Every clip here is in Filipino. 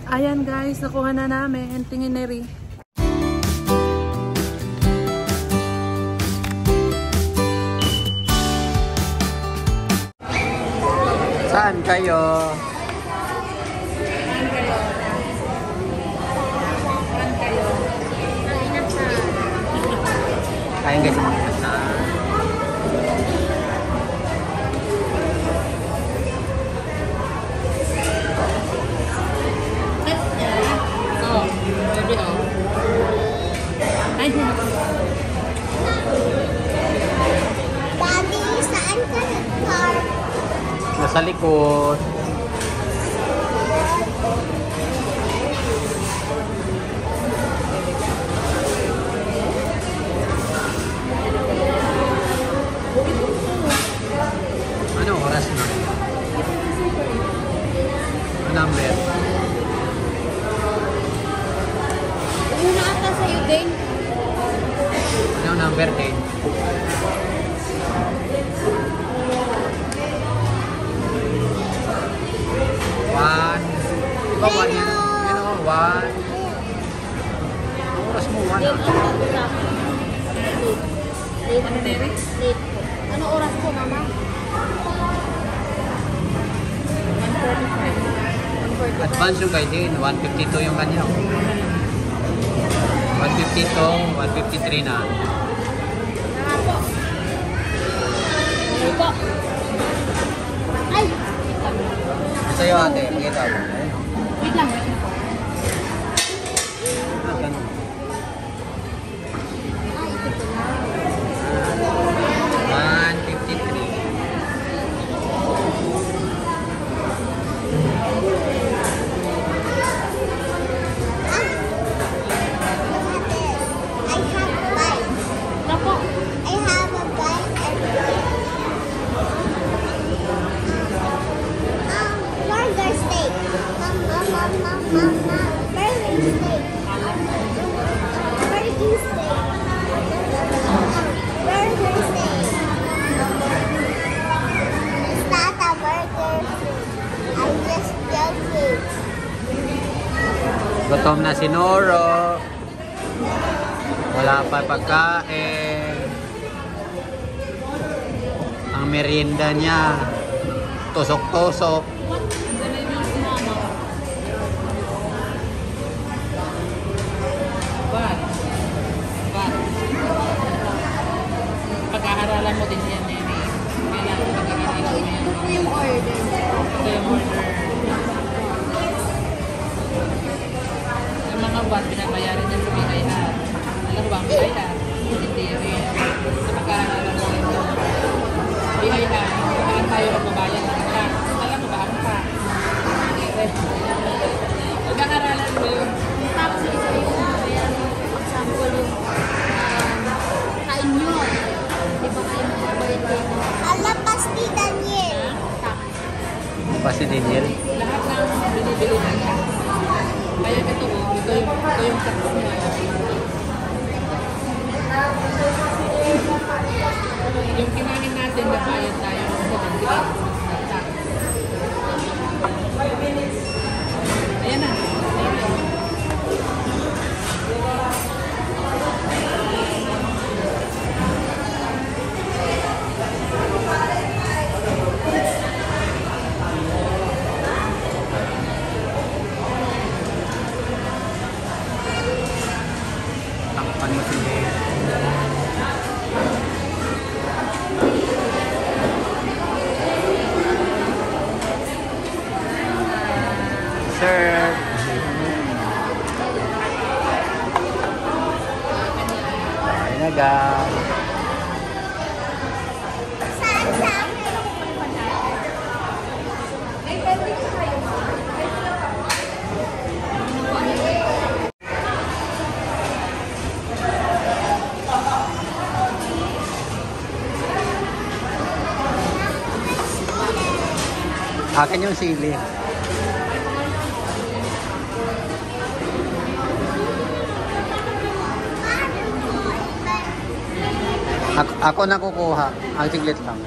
Ayan guys, nakuha na namin. Tingin na rin. Saan kayo? Kain guys, Daddy, saan ka nag-park? nasa likod. Ano oras na? Ano number? Una ata sa'yo din. Ano number din? One. Diba one yun? You know, one. Oras mo, one. Late. Ano oras po, mama? 1:45. Advance yung kay din. 152 yung kanya. 152, 153 na. Ano po? Ay! Sa'yo ate, pakita mo. Wait lang. Ah, ganun. Ay, ito na. 153. I have a bike. Napo. I have a bike and burger steak. Mama. Burger steak. Burger steak. Burger steak. It's not a burger steak. I'm just joking. Gutom na si Noro. Wala pa pagkain. Ang merienda niya, tusok-tusok. Pag-aaralan mo din yan, Nene. Kailangan pag-aaralan mo yan. Ito po yung order. Ito yung order. Yung mga buwan, pinabayaran dyan sa Bigayhan. Alam ba ang Bigayhan? Hindi rin. Sa pag-aaralan mo ito. Bigayhan, saan tayo magbabayad ng tax? Alam mo ba ang tax? Hindi rin. Pag-aaralan mo yun. Tax is yung for example yung kain nyo. Di ba kayo magbabayad kayo? Alapas ni Daniel. Tax. Pa si Daniel. Lahat ng binibili ng tax. Kaya ito yung tax niya. Yung kinain natin, nabayad tayo sa bandilig ng tax. Ayan na. Takpan mo si Daniel. Sir. Ay na guys. Saan sa akin? Akin yung sili. Ako na kukuha. Ang tiglit lang.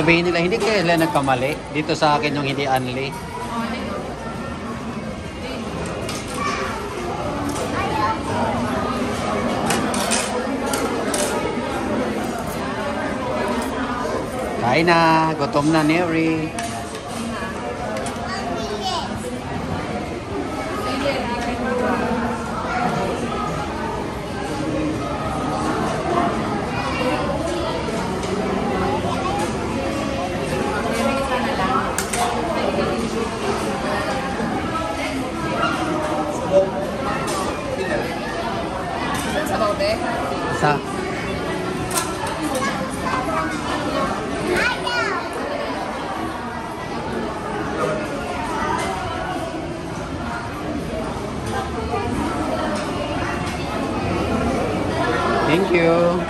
Sabihin nila, hindi kaya sila nagkamali. Dito sa akin yung hindi unli. Kain na, gutom na Neri. Sa Thank you.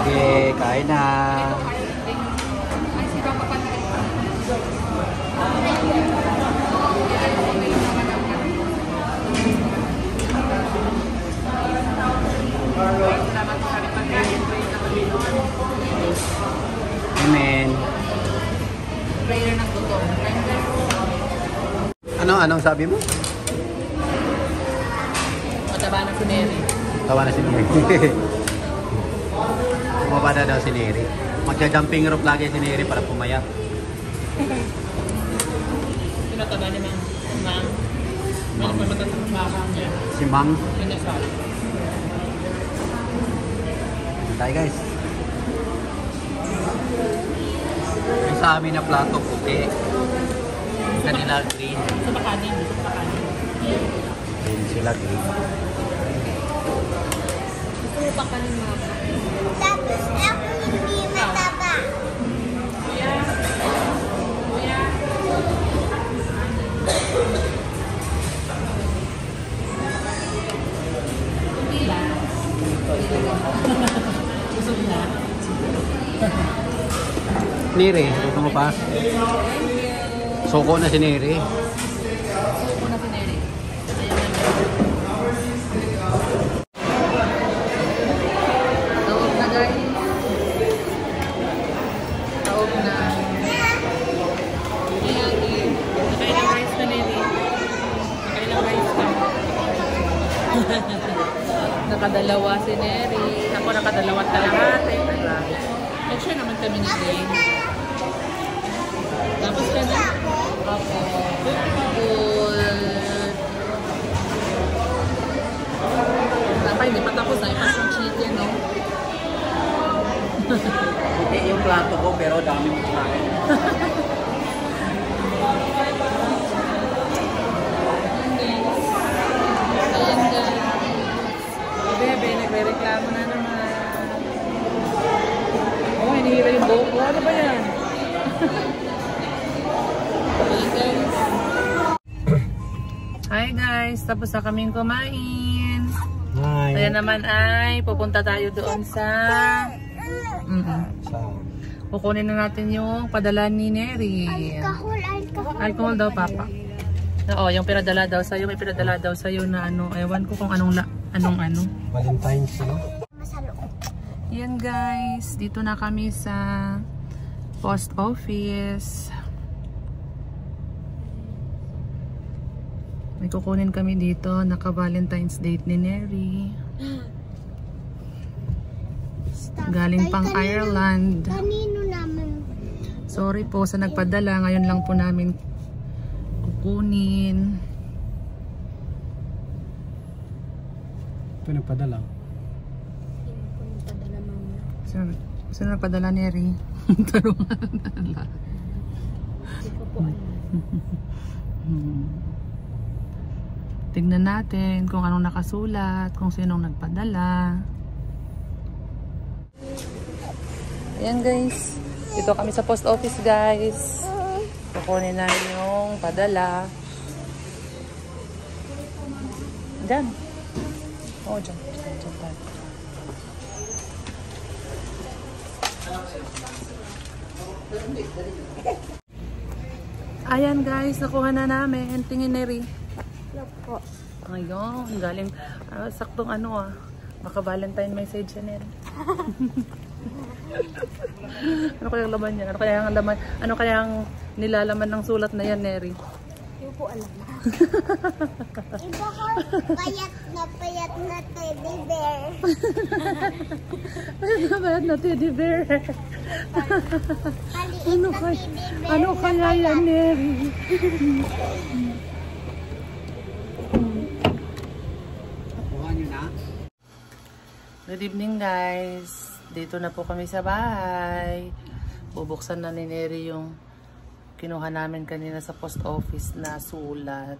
Okay, kain na. Amen. Prayer ng gutom. Anong sabi mo? Mataba na si Mary. Tawa na si Neri. Bumaba na daw si Neri. Magja-jumping rope lagi si Neri para pumayat. Pinataba ni Mang. Mang. Mang pa matatapang niya. Si Mang. Pinasal. Tayo guys. Yung sa amin na plato puti. Kanila green. Sa pakanin. Sa pakanin. Green sila green. Gusto pa ka ni Mama. Tapos ako hindi mataba. Kuya. Kuya. Hindi lang. Gusto mo na? Neri, gusto mo pa? Suko na si Neri. Suko na si Neri. Taob na guys. Taob na. Nakailang rice na Neri. Nakailang rice na. Nakadalawa si Neri. Ako nakadalawa kalahati. Nag-share naman kami ni Jane. Tapos ka na? Opo. Good. Tapos hindi pa tapos na. Ipasong chicken, no? Hindi yung plato ko pero dami mo kain. Ayan guys. Bebe, nagre-reklamo na naman. Oh, hinihila yung buhok ko. Ano ba yan? Hi guys, tapos na kaming kumain. Hi. Kaya naman ay pupunta tayo doon sa kukunin na natin yung padala ni Neri. Alcohol daw, Papa. Oo, yung pinadala daw sa'yo. May pinadala daw sa'yo na ano. Ewan ko kung anong ano. Valentine's Day. Yan guys, dito na kami sa post office. May kukunin kami dito, naka Valentine's date ni Neri. Galing pang Ireland. Kanino naman? Sorry po sa nagpadala, ngayon lang po namin kukunin. Ito nagpadala. Saan nagpadala Neri? Tarungan na. Hindi ko po alam. Tignan natin kung anong nakasulat, kung sinong nagpadala. Ayan guys, dito kami sa post office guys. Kukunin na yung padala. Diyan. Oo, dyan. Dyan tayo. Ayan guys, nakuha na namin. Tingin Neri. Lopo. Ayun, galing. Saktong ano Maka Valentine message yan Neri. Ano kayang laman yan? Ano kayang nilalaman ng sulat na yan Neri? Hindi po alam. Iba ko payat na teddy bear. Payat na teddy bear. Maliit na Ano kaya yan Neri? Kuha nyo na. Good evening guys. Dito na po kami sa bahay. Bubuksan na ni Neri yung kinuha namin kanina sa post office na sulat.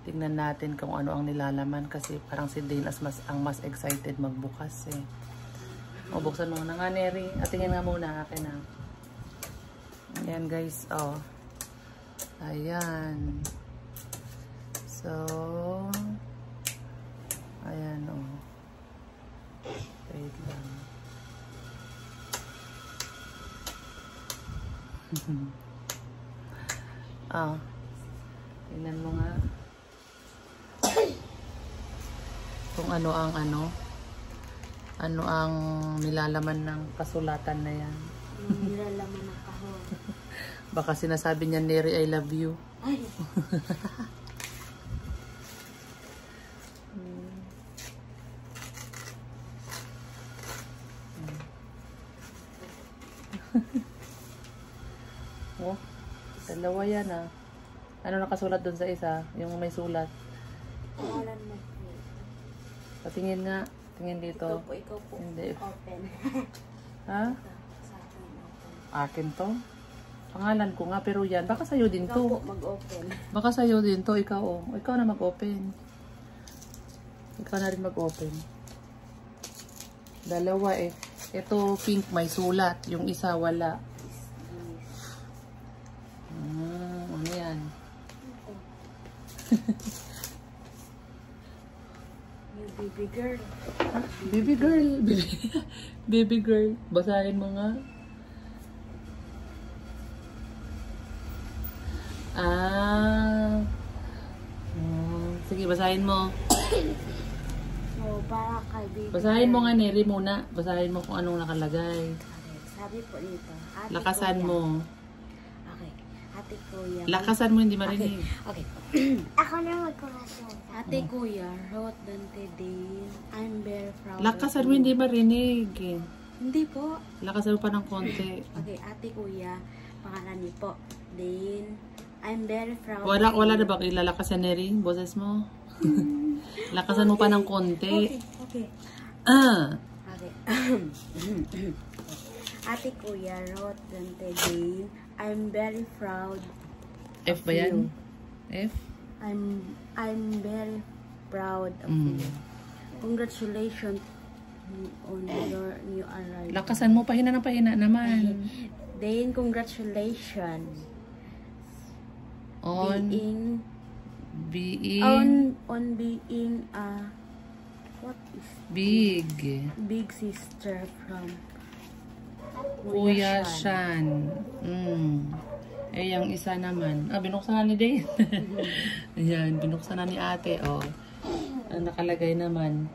Tingnan natin kung ano ang nilalaman kasi parang si Dane ang mas excited magbukas eh. O buksan muna nga Neri. At tingin nga muna akin na. Ayan guys. Ayan. So ayan wait lang. Tingnan mo nga kung ano ang nilalaman ng kasulatan na yan. Nilalaman ng kahon. Baka sinasabi niya Neri I love you. Ay. Dalawa yan Ano nakasulat doon sa isa? Yung may sulat. Pangalan mo. Patingin nga. Tingin dito. Ikaw po. Hindi. Open. Ha? Sa akin open. Akin to? Pangalan ko nga pero yan. Baka sa'yo din Ikaw to. po mag-open. Baka sa'yo din to. Ikaw Ikaw na mag-open. Ikaw na rin mag-open. Dalawa eh. Ito pink may sulat. Yung isa wala. Ano yan? Yung baby girl. Baby girl. Baby girl. Basahin mo nga. Sige, basahin mo. So, para kay baby Basahin mo girl. nga, Neri, muna. Basahin mo kung anong nakalagay. Okay, sabi po dito. Ate Lakasan Kuya. mo. Okay. Ate Kuya. Lakasan mo, hindi marinig. Okay. Ako na magkurasyon. Ate Kuya, wrote Dante Dane. I'm very proud Lakasan of mo, you. hindi marinig. Hindi po. Lakasan mo pa ng konti. Okay, Ate Kuya, pangalan niyo po. Dane, I'm very proud Wala of you. na ba ilalakasan, Neri? Boses mo. Lakasan mo pa ng konti. Okay. Okay. Ate Kuya, wrote Dante Dane. I'm very proud. F ba yan? F? I'm very proud of you. Congratulations on your new arrival. Lakasan mo, pahina ng pahina naman. Dane, congratulations. On being being a what is big sister from Kuya Shan. Eh, yung isa naman. Binuksan na ni Dane. Ayan, binuksan na ni ate. Ang nakalagay naman.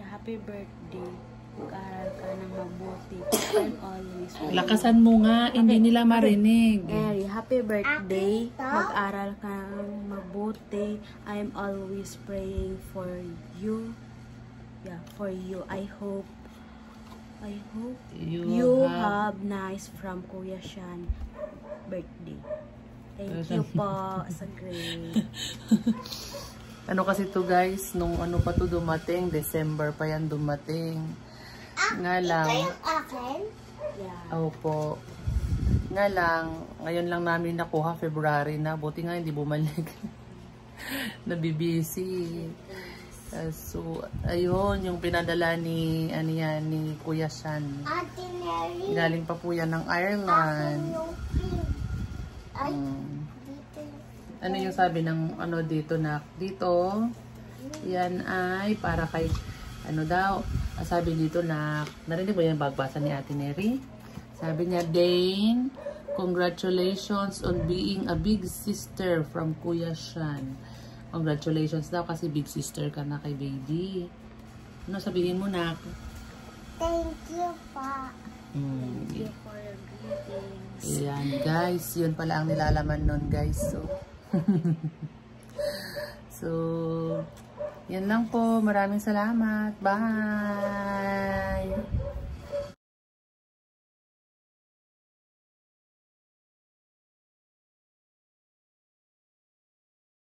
Happy birthday. Mag-aral ka ng mabuti. I'm always Lakasan mo nga, hindi nila marinig. Mary, happy birthday. Mag-aral ka ng mabuti. I'm always praying for you. Yeah, for you. I hope you have nice from Kuya Shan birthday. Thank you po sa grade. Ano kasi to guys, nung ano pa to dumating, December pa yan dumating. Nga lang. Akin? Yeah. Opo. Nga lang, ngayon lang namin nakuha, February na. Buti nga hindi bumalik. Nabibisi. So, ayun, yung pinadala ni Kuya Shan. Ate Mary. Galing pa po yan ng Ireland. Ano yung sabi ng ano dito na dito? Yan ay para kay ano daw, sabi dito na narinig mo yung bagbasa ni Ate Neri? Sabi niya, Dane, Congratulations on being a big sister from Kuya Shan. Congratulations daw kasi big sister ka na kay baby. Ano sabihin mo na? Thank you pa. Thank you for your greetings. Ayan guys, yun pala ang nilalaman nun guys. So, so yan lang po. Maraming salamat. Bye!